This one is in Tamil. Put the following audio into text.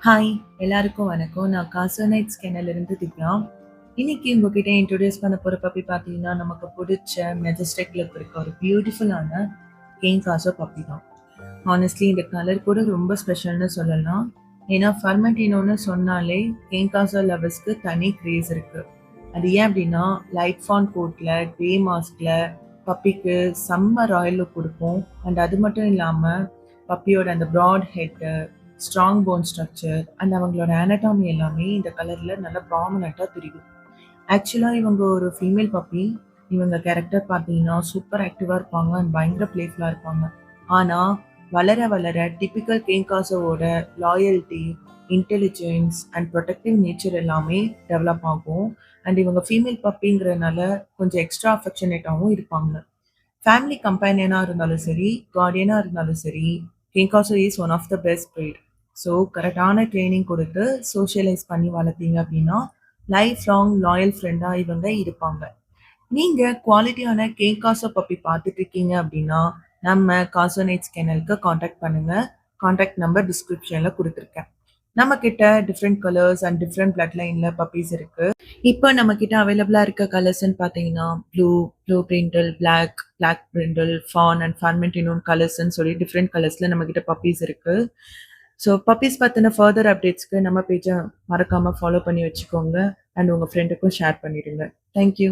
ஹாய் எல்லாருக்கும் வணக்கம். நான் காசோனைட் ஸ்கேனர்லேருந்து திவ்யா. இன்னைக்கு உங்ககிட்ட இன்ட்ரோடியூஸ் பண்ண போகிற பப்பி பார்த்தீங்கன்னா நமக்கு பிடிச்ச மெஜஸ்டிக் லுக் இருக்க ஒரு பியூட்டிஃபுல்லான கேன் காசோ பப்பி தான். ஹானஸ்ட்லி இந்த கலர் கூட ரொம்ப ஸ்பெஷல்னு சொல்லலாம். ஏன்னா ஃபர்மெண்டினோன்னு சொன்னாலே கேன் காசோ லவர்ஸ்க்கு தனி கிரேஸ் இருக்கு. அது ஏன் அப்படின்னா லைட் ஃபான் கோட்டில் கிரே மாஸ்கில் பப்பிக்கு செம்ம ராயல் லுக் கொடுக்கும். அண்ட் அது மட்டும் இல்லாமல் பப்பியோட அந்த broad head, strong bone structure and அவங்களோட anatomy எல்லாமே இந்த கலரில் நல்லா ப்ராமினெண்ட்டாக தெரியும். ஆக்சுவலாக இவங்க ஒரு ஃபீமேல் பப்பி. இவங்க கேரக்டர் பார்த்தீங்கன்னா சூப்பர் ஆக்டிவாக இருப்பாங்க அண்ட் பயங்கர பிளேஃபுல்லாக இருப்பாங்க. ஆனால் வளர வளர டிப்பிக்கல் கேங்காசோவோட loyalty, intelligence and protective nature எல்லாமே டெவலப் ஆகும். அண்ட் இவங்க ஃபீமேல் பப்பிங்கிறதுனால கொஞ்சம் எக்ஸ்ட்ரா அஃபெக்ஷனேட்டாகவும் இருப்பாங்க. ஃபேமிலி கம்பேனியனாக இருந்தாலும் சரி, கார்டியனாக இருந்தாலும் சரி, கிங்காசோ is one of the best breed. So கரெக்டான ட்ரைனிங் கொடுத்து சோஷியலைஸ் பண்ணி வளர்த்தீங்க அப்படின்னா லைஃப் லாங் லாயல் ஃப்ரெண்டாக இவங்க இருப்பாங்க. நீங்கள் குவாலிட்டியான கேங்காசோ பப்பி பார்த்துட்டு இருக்கீங்க அப்படின்னா நம்ம காசோனைட்ஸ் கெனலுக்கு காண்டாக்ட் பண்ணுங்கள். காண்டாக்ட் நம்பர் டிஸ்கிரிப்ஷனில் கொடுத்துருக்கேன். நம்ம கிட்ட different colours and different blood லைனில் பப்பீஸ் இருக்கு. இப்போ நம்ம கிட்ட அவைலபிளா இருக்க கலர்ஸ்ன்னு பார்த்தீங்கன்னா blue brindle, black brindle, fawn and ஃபர்மெண்டினோன் கலர்ஸ்ன்னு சொல்லி டிஃப்ரெண்ட் கலர்ஸ்ல நம்ம கிட்ட பப்பீஸ் இருக்கு. ஸோ பப்பீஸ் பற்றின ஃபர்தர் அப்டேட்ஸ்க்கு நம்ம பேஜை மறக்காம ஃபாலோ பண்ணி வச்சுக்கோங்க அண்ட் உங்கள் ஃப்ரெண்டுக்கும் ஷேர் பண்ணிடுங்க. தேங்க்யூ.